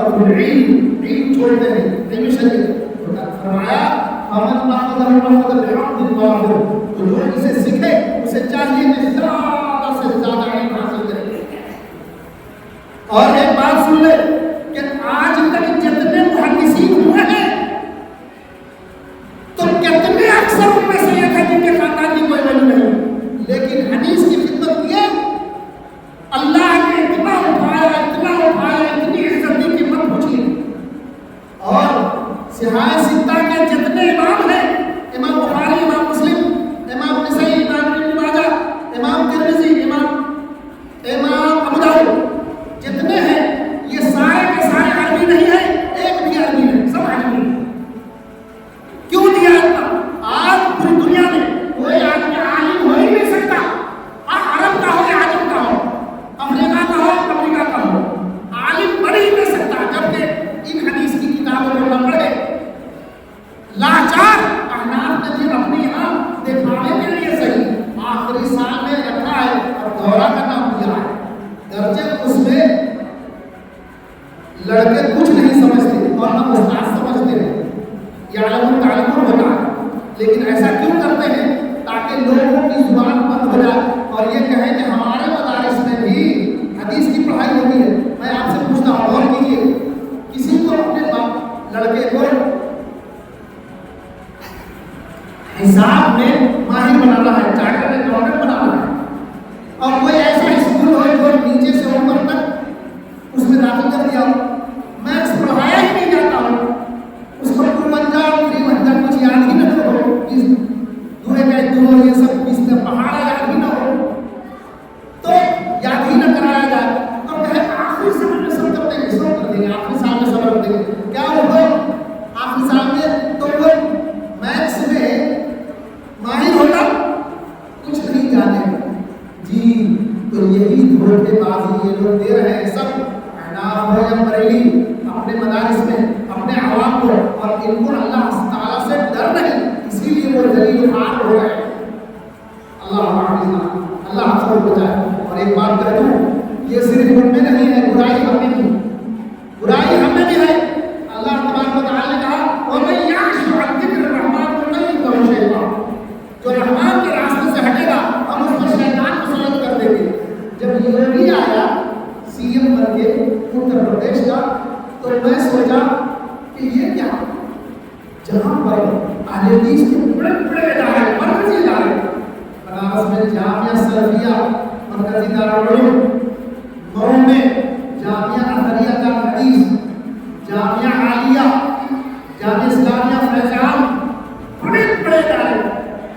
ترک العلم، علم چھوڑتے ہیں، علم شریعت فرمایا فمن اخذ بحق اللہ، تو جو اسے سیکھے اسے چاہیے کہ زیادہ سے زیادہ علم حاصل کرے. اور ایک بات سن لے کہ آج تک جتنے محدثین ہوئے ہیں تو کتنے اکثر ان میں سے یہ تھا جن کے خاندان کی کوئی ویلیو نہیں، لیکن حدیث کی خدمت یہ اللہ نے اتنا اٹھایا اتنی عزت دی کہ مت پوچھیے. اور صحاح ستہ کے جتنے امام ہیں، امام بخاری، امام مسلم، امام نسائی، امام ابن ماجہ، امام ترمذی، امام ابو داؤد، جتنے ہیں یہ سارے کے سارے عربی نہیں ہیں، ایک بھی عربی نہیں، سب عربی ہیں. کیوں دیا اتنا؟ آج پوری دنیا میں کوئی آدمی عالم ہو ہی نہیں سکتا، عرب کا ہو یا عجم کا ہو، افریقہ کا ہو امریکہ کا ہو، عالم بن ہی نہیں سکتا جبکہ ان حدیث کی کتابوں کو نہ پڑھے. لاچار احناف نے جب اپنے یہاں دکھانے کے لیے صحیح آخری سال میں رکھا ہے اور دورہ کا نام دیا ہے، درجے اس میں لڑکے کچھ نہیں سمجھتے اور نہ استاد سمجھتے ہیں، یعلمون تعلمون ہوتا ہے، لیکن ایسا کیوں کرتے ہیں؟ تاکہ لوگوں کی زبان بند ہو جائے اور یہ کہیں کہ ہمارے مدارس میں بھی حدیث کی پڑھائی ہوتی ہے. میں آپ سے پوچھتا ہوں، غور کیجیے، کسی کو اپنے لڑکے کو حساب میں ماہر بنانا ہے، چارٹر اکاؤنٹنٹ بنانا ہے، اور کوئی ایسا اسکول ہو جو نیچے سے اوپر تک اس میں داخل کر دیا ہو، میتھس پڑھایا ہی نہیں جاتا ہو، اس کو 52 کچھ یاد ہی نہ ہو، دورے کا دور یہ سب اس میں پہاڑا یاد ہی نہ ہو، تو یاد ہی نہ کرایا جائے، تو کہے آخری سال میں سب کرتے ہیں، سب کر دیں گے، آخری سال میں سب کر دیں گے. کیا ہو آخری سال میں تو وہ میتھس میں ماہر ہوگا، کچھ نہیں جانے گا جی. تو یہی دھوکے بازی یہ لوگ دے رہے ہیں، سب احناف ہو یا بریلی، اپنے مدارس میں اپنے عوام کو، اور ان کو اللہ تعالیٰ سے ڈر نہیں، اسی لیے وہ ذلیل خوار ہو گئے. اللہ آپ کو بچائے. اور ایک بات کہہ دوں، یہ صرف ان میں نہیں ہے، برائی ہم میں بھی، برائی ہم میں بھی ہے. اللہ تبارک و تعالیٰ نے کہا وَمَن يَعْشُ عَنْ ذِكْرِ الرَّحْمَنِ نُقَيِّضْ لَهُ شَيْطَانًا، جو رحمان کے راستے سے ہٹے گا ہم اس پر شیطان مسلط کر دیں گے. جب یہ بھی آیا سی ایم بن کے اتر پردیش کا، تو میں سوچا کہ یہ کیا، جہاں پر اہل حدیث کے بڑے بڑے ادارے، مرکزی ادارے، بنارس میں جامعہ سلفیہ مرکزی دارالعلوم، مئو میں جامعہ اطہریہ دارالحدیث، جامعہ عالیہ، جامعہ اسلامیہ فیض عام، بڑے بڑے ادارے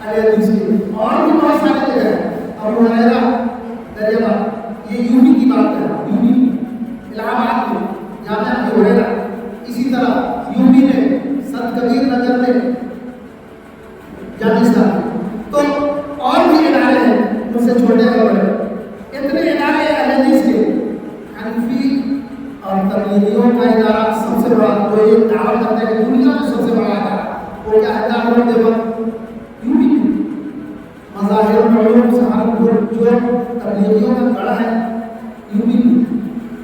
اہل حدیث کے، اور بھی بہت سارے جگہ ہیں. ابو ہریرہ دریا باد، یہ یوپی کی بات ہے، یوپی الہ آباد میں جامعہ ابو ہریرہ. اسی طرح یوپی میں سنت کبیر نگر میں جامعہ اسلامیہ. تو اور بھی ادارے ہیں ان سے چھوٹے اور بڑے، اتنے ادارے اہل حدیث کے. حنفی اور تبلیغیوں کا ادارہ سب سے بڑا، وہ یہ دعویٰ کرتے ہیں کہ دنیا میں سب سے بڑا ادارہ، وہ کیا ہے؟ دارالعلوم دیوبند یوپی میں. مظاہر العلوم سہارنپور جو تبلیغیوں کا گڑھ ہے یوپی میں.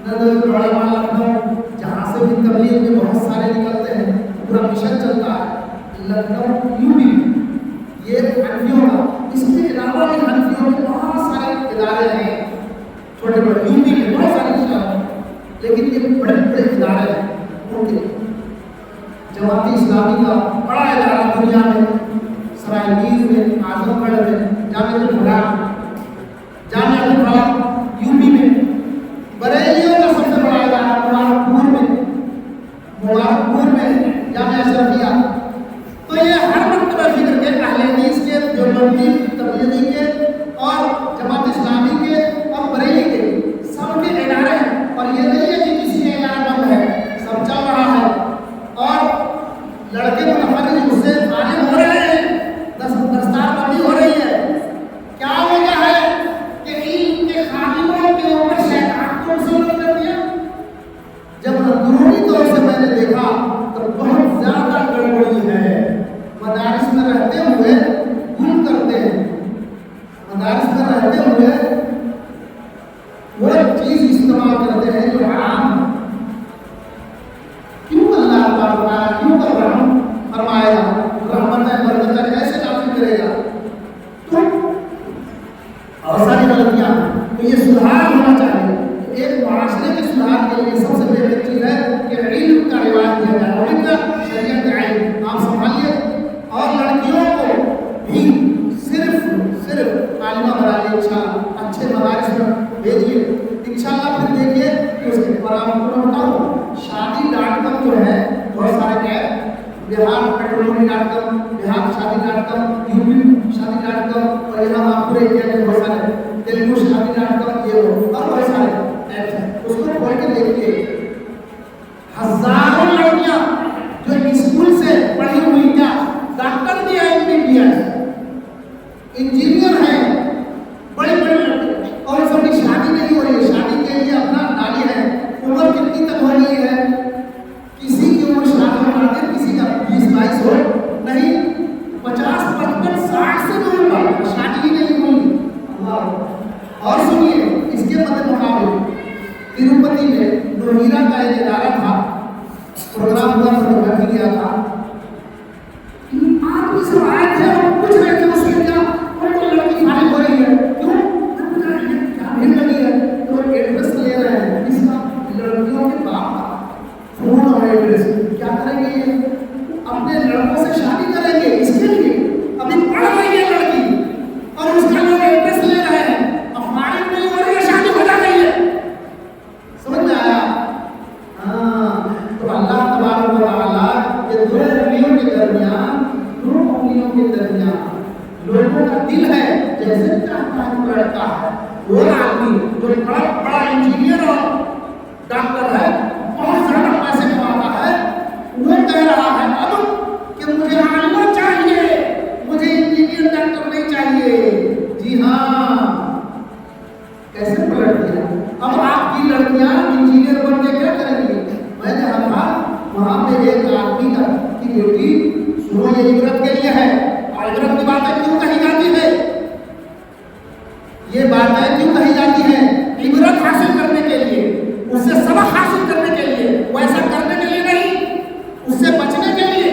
ندوۃ العلماء لکھنؤ، جہاں سے بھی تبلیغ میں بہت سارے نکلتے ہیں، پورا مشن چلتا ہے لکھنؤ یوپی میں. یہ حنفیوں کا. اس کے علاوہ بھی حنفیوں کے بہت سارے ادارے ہیں چھوٹے بڑے یوپی میں، بہت سارے ادارے، لیکن یہ بڑے بڑے ادارے ہیں. ان کے جماعت اسلامی کا بڑا ادارہ دنیا میں سرائے میر میں، اعظم گڑھ میں، جامعہ الفلاح، جامعہ الفلاح یوپی میں. بریلیوں کا سب سے بڑا ادارہ مبارکپور میں جامعہ اشرفیہ. تو یہ ہر مرتبہ فکر کے اہل حدیث کے، دیوبندی، تبلیغی کے اور جماعت اسلامی کے اور بریلی کے سب کے ادارے ہیں. اور یہ نہیں ہے کہ کسی کا ادارہ بند ہے، سب چل رہا ہے. اور لڑکے متفرج اس سے غالب ہو رہے ہیں، دستار بندی ہو رہی ہے. کیا وجہ ہے کہ ان کے خادموں کے اوپر شیطان کو مسلط کر دیا؟ جب اندرونی طور سے میں نے دیکھا تو بہت زیادہ گڑبڑی ہے. مدارس میں رہتے ہوئے گم کرتے ہیں، مدارس میں رہتے ہوئے وہ چیز استعمال کرتے ہیں جو حرام ہے. تعالیٰ کیوں کر رحم فرمائے گا, رحمت برکت کیسے نافذ کرے گا؟ تو اور ساری غلطیاں, تو یہ سدھار ہونا چاہیے. ایک معاشرے کے سدھار کے لیے سب سے بہتر چیز ہے کہ علم کا رواج دیا جائے, علم کا شریعت علم آپ سنبھالیے. اور لڑکیوں کو بھی صرف عالمہ بنا لیں انشاءاللہ, اچھے مدارس میں بھیجیے انشاءاللہ. پھر دیکھیے کہ اس کے پرام کو بتاؤں, شادی.com جو ہے بہت سارے ایپ, بہار پیٹرولومی.com, بہار شادی.com, یوپی شادی.com, اور یہاں آپ پورے انڈیا کے بہت سارے تیلگو شادی.com, یہ اور بہت سارے ایپس ہیں. اس کو کھول کے دیکھیے. ہزاروں لڑکیاں جو اسکول سے پڑھی ہوئی, کیا ڈاکٹر بھی ہے, انجینئر ہیں, بڑے بڑے لڑکے, اور سب کی شادی نہیں ہو رہی ہے. شادی کے لیے اپنا نالی ہے, عمر کتنی تک ہو رہی ہے, کسی کی عمر شادی ہو رہی ہے, کسی کا 20-22 ہو نہیں, 50-55-60 سے بھی اوپر شادی ہی نہیں ہوئی. اور سنیے, اس کے مد مقابل تروپتی میں نوہیرا کا ایک ادارہ تھا, پروگرام ہوا تھا, تو بیٹھ گیا تھا. آپ اس آئے تھے اور پوچھ رہے تھے اس میں کیا اور لڑکی فارغ ہو رہی ہے, کیوں کیا بھیڑ لگی ہے, تو ایڈریس لے رہے ہیں اس کا, لڑکیوں کے باپ کا فون اور ایڈریس. کیا کریں گے یہ, اپنے لڑکوں سے شادی کریں گے, اس کے لیے ابھی پڑھ رہی ہے لڑکی اور اس کا لوگ ایڈریس لے رہے ہیں, اب فارغ نہیں ہو رہی ہے, شادی ہو جا رہی ہے. سمجھ میں آیا؟ ہاں, تو اللہ تبارک و تعالیٰ یہ دو انگلیوں کے درمیان لوگوں کا دل ہے, جیسے چاہتا ہے لڑکا ہے. وہ آدمی جو بڑا انجینئر اور ڈاکٹر ہے, بہت زیادہ پیسے کماتا ہے, وہ کہہ رہا ہے اب کہ مجھے عالمہ چاہیے, مجھے انجینئر ڈاکٹر نہیں چاہیے. جی ہاں, کیسے پلٹ دیا. اب آپ کی لڑکیاں انجینئر بن کے کیا کریں گی؟ میں جہاں تھا وہاں پہ ایک آدمی کی بیٹی, سنو یہ عبرت کے لیے ہے, اور عبرت کی باتیں کیوں کہی جاتی ہے, یہ باتیں کیوں کہی جاتی ہیں؟ عبرت حاصل کرنے کے لیے, اس سے سبق حاصل کرنے کے لیے, ویسا کرنے کے لیے نہیں, اس سے بچنے کے لیے.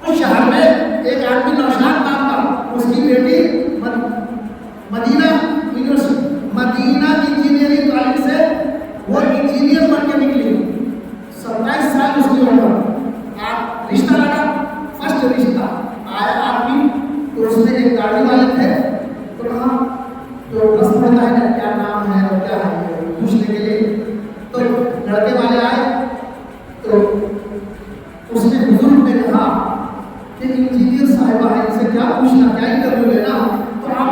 اس شہر میں ایک آدمی نوشاد نام کا, اس کی بیٹی مدینہ انجینئرنگ کالج سے وہ انجینئر بن کے نکلی, 27 سال اس کی عمر. آپ رشتہ لگا, فرسٹ رشتہ آیا آدمی, تو اس میں ایک گاڑی والے تھے, تو کہاں جو رسم ہوتا ہے نا, کیا نام ہے اور کیا ہے پوچھنے کے لیے, تو لڑکے والے آئے, تو اس نے بزرگ نے کہا کہ انجینئر صاحبہ ہے, ان سے کیا پوچھنا, کیا انٹرویو لینا, تو آپ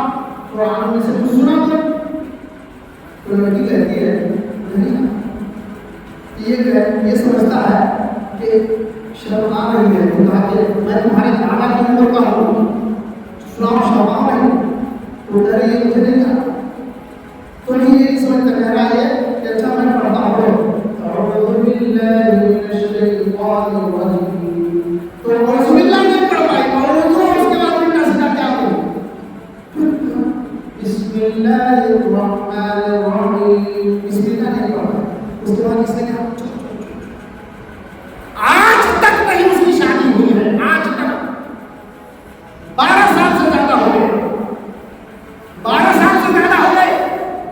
قرآن میں سے کچھ سنا دو. تو لڑکی کہتی ہے نہیں, یہ سمجھتا ہے کہ شرم آ رہی ہے, تو کہا کہ میں تمہارے دادا کی عمر کا ہوں, سناؤ شرم آ رہی ہے, تو کہہ رہی ہے مجھے نہیں آتا. تو نہیں یہ سمجھتا, کہہ رہا ہے کہ اچھا میں پڑھتا ہوں, اعوذ باللہ من الشیطان الرجیم, تو اعوذ باللہ نہیں پڑھ پائی, اعوذ اس کے بعد میں سیدھا کیا ہوں, بسم اللہ الرحمن الرحیم, بسم اللہ نہیں پڑھا. اس کے بعد اس نے کہا آج تک نہیں اس کی شادی ہوئی ہے, آج تک 12 سال سے زیادہ ہو گئے, 12 سال سے زیادہ ہو گئے,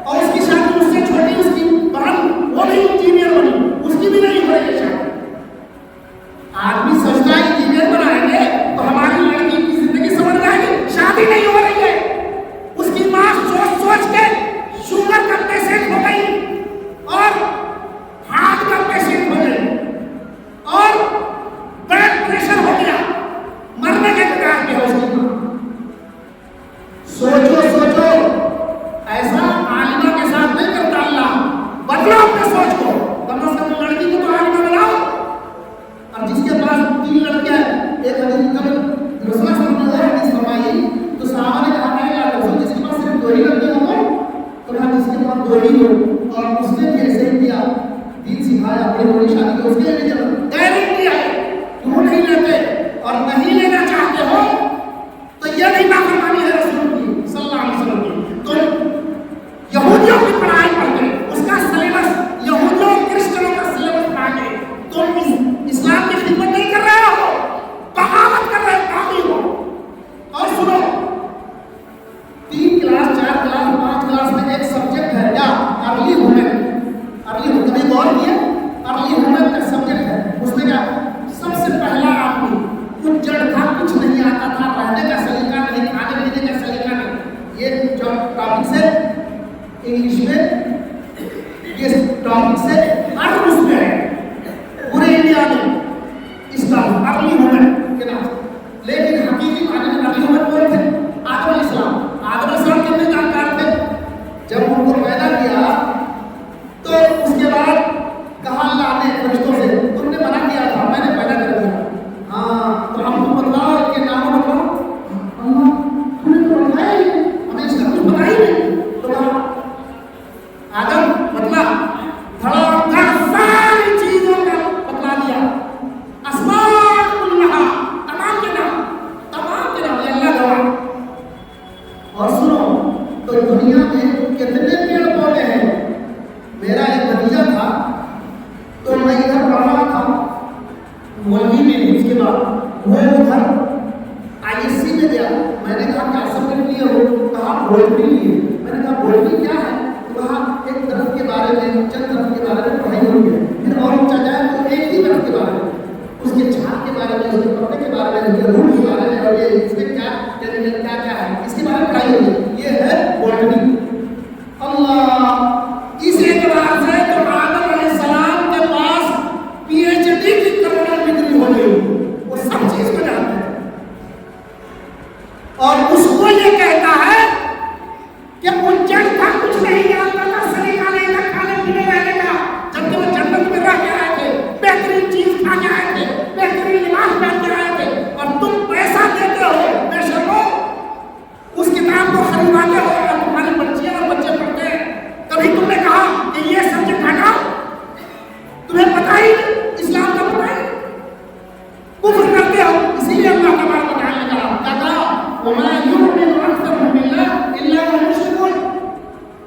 اور اس کی شادی اس سے چھوٹی, اس کی بہن وہ بھی انجینئر بنی, اس کی بھی نہیں ہو رہی ہے شادی. آدمی سوچتا ہے انجینئر بنائیں گے تو ہماری لڑکی کی زندگی سمجھ جائے گی, شادی نہیں ہو رہی ہے. اس کی ماں سوچ کے شوگر کا پیشنٹ ہو گئی, اور ہارٹ کا پیشنٹ ہو گئی, اور بلڈ پریشر ہو گیا, مرنے کے کگار پہ ہے اس کی ماں. سوچو ایسا عالمہ کے ساتھ نہیں کرتا اللہ, بدلو اپنے سوچ کو, کم از کم لڑکی کو تو عالمہ بناؤ. اب جس کے پاس 3 لڑکیاں ہیں, ایک حدیث کبھی رسول اللہ صلی اللہ علیہ وسلم نے حدیث فرمائی, تو صحابہ نے کہا ہے یا رسول, جس کے پاس صرف 2 ہی لڑکیاں ہوں, تو کہا جس کے پاس 2 ہی ہوں, اور اس نے بھی ایسے ہی کیا, دین سکھایا, اپنی بڑی شادی کی, اس کے لیے جب گارنٹی ہے, کیوں نہیں لیتے, اور نہیں لینا چاہتے ہو تو یہ نہیں نافرمانی ہے رسول کی صلی اللہ علیہ وسلم کی. تو یہودیوں کی پڑھائی پڑھ کے, اس کا سلیبس یہودیوں کرسچنوں کا سلیبس پڑھا کے, تم اس وہ ادھر ISC میں گیا. میں نے کہا کیا سبجیکٹ لیے ہو؟ کہا پوئٹری لیے. میں نے کہا پوئٹری کیا ہے؟ تو کہا ایک طرف کے بارے میں چند طرف کے بارے میں پڑھائی ہوئی ہے. پھر اور اونچا جائے تو ایک ہی طرف کے بارے میں، اس کے چھال کے بارے میں، اس کے پتے کے بارے میں، اس کے روٹ کے بارے میں، اور یہ اس میں کیا کیا ہے اس کے بارے میں پڑھائی ہوئی ہے. یہ ہے پوئٹری. اللہ، اس اعتبار سے تو آدم علیہ السلام کے پاس PhD کی کرنل ڈگری ہو گئی، وہ سب چیز کو جانتے ہیں. اور اس کو یہ کہتا ہے کہ وہ جڑ کا کچھ نہیں جانتا تھا، سلیقہ نہیں تھا کھانے پینے رہنے کا. جب وہ جنت میں رہ کے آئے تھے، بہترین چیز کھا کے آئے تھے، بہترین لباس پہن کے آئے تھے، اور تم پیسہ دیتے ہو بے شرمو، اس کتاب کو خریدواتے ہو اور تمہاری بچیاں اور بچے پڑھتے ہیں. کبھی تم نے کہا کہ یہ سبجیکٹ ہٹاؤ؟ تمہیں پتہ ہی اسلام کا پتہ ہے، کفر کرتے ہو. اسی لیے اللہ تبارک و تعالیٰ نے کہا وَمَا يُؤْمِنُ أَكْثَرُهُم بِاللَّهِ إِلَّا وَهُمْ مُشْرِكُونَ.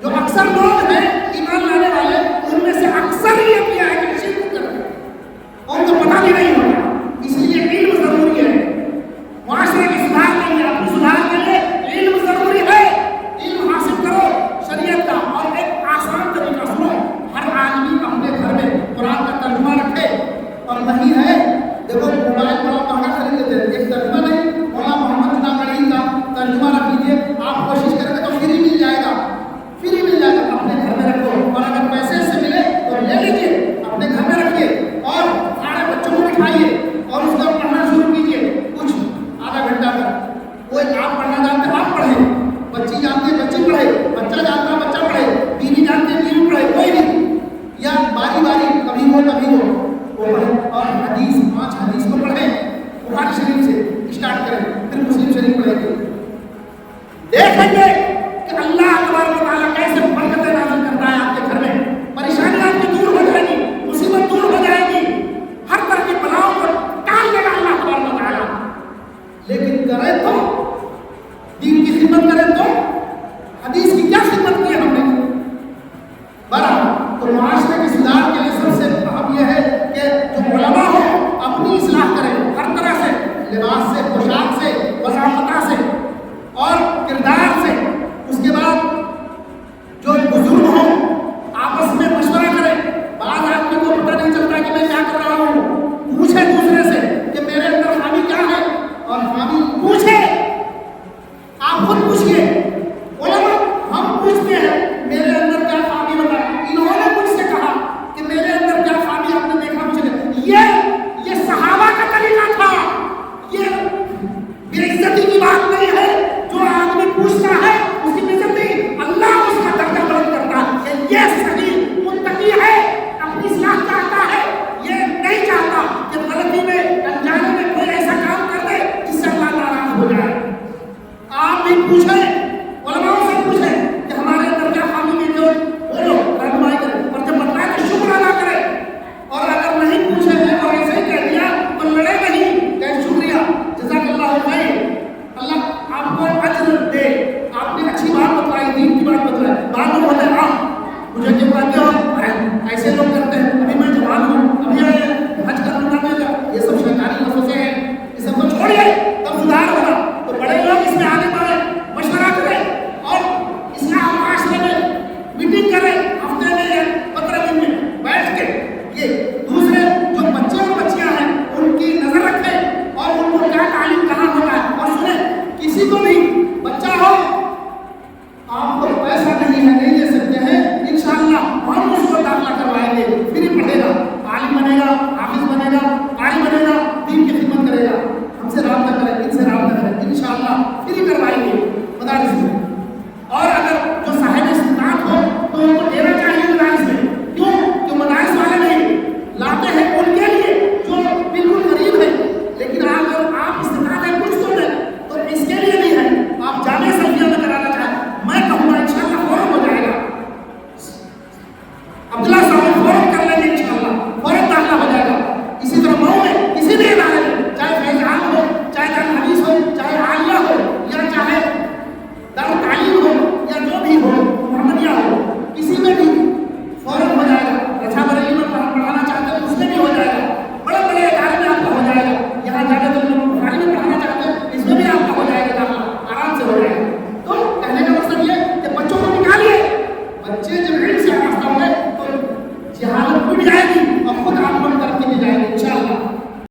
جو اکثر لوگ ہیں ایمان لانے والے، ان میں سے اکثر یہ کیا ہے کہ شرک کرتے ہیں اور ان کو پتہ بھی نہیں ہوتا. اس لیے علم ضروری ہے. معاشرے کے سدھار کے لیے، اپنے سدھار کے لیے علم ضروری ہے. علم حاصل کرو شریعت کا. اور ایک آسان طریقہ سنو، ہر آدمی اپنے گھر میں قرآن کا ترجمہ رکھے. اور نہیں ہے، دیکھو موبائل پر آپ مہنگا خرید لیتے ہیں، ایک ترجمہ نہیں، مولانا محمد جناب علی کا ترجمہ رکھ لیجیے. آپ کوشش کریں گے تو فری مل جائے گا، فری مل جائے گا. اپنے گھر میں رکھو، اور اگر پیسے سے ملے تو لے لیجیے، اپنے گھر میں رکھیے اور سارے بچوں کو بٹھائیے اور اس کو پڑھنا شروع کیجیے. کچھ آدھا گھنٹہ تک کوئی آپ پڑھنا جانتے آپ پڑھیں، بچی جانتی ہے بچی پڑھے، بچہ جانتا ہے بچہ پڑھے، بیوی جانتی ہے بیوی پڑھے، کوئی بھی، یا باری باری کبھی ہو کبھی ہو وہ پڑھے. اور حدیث 5 حدیث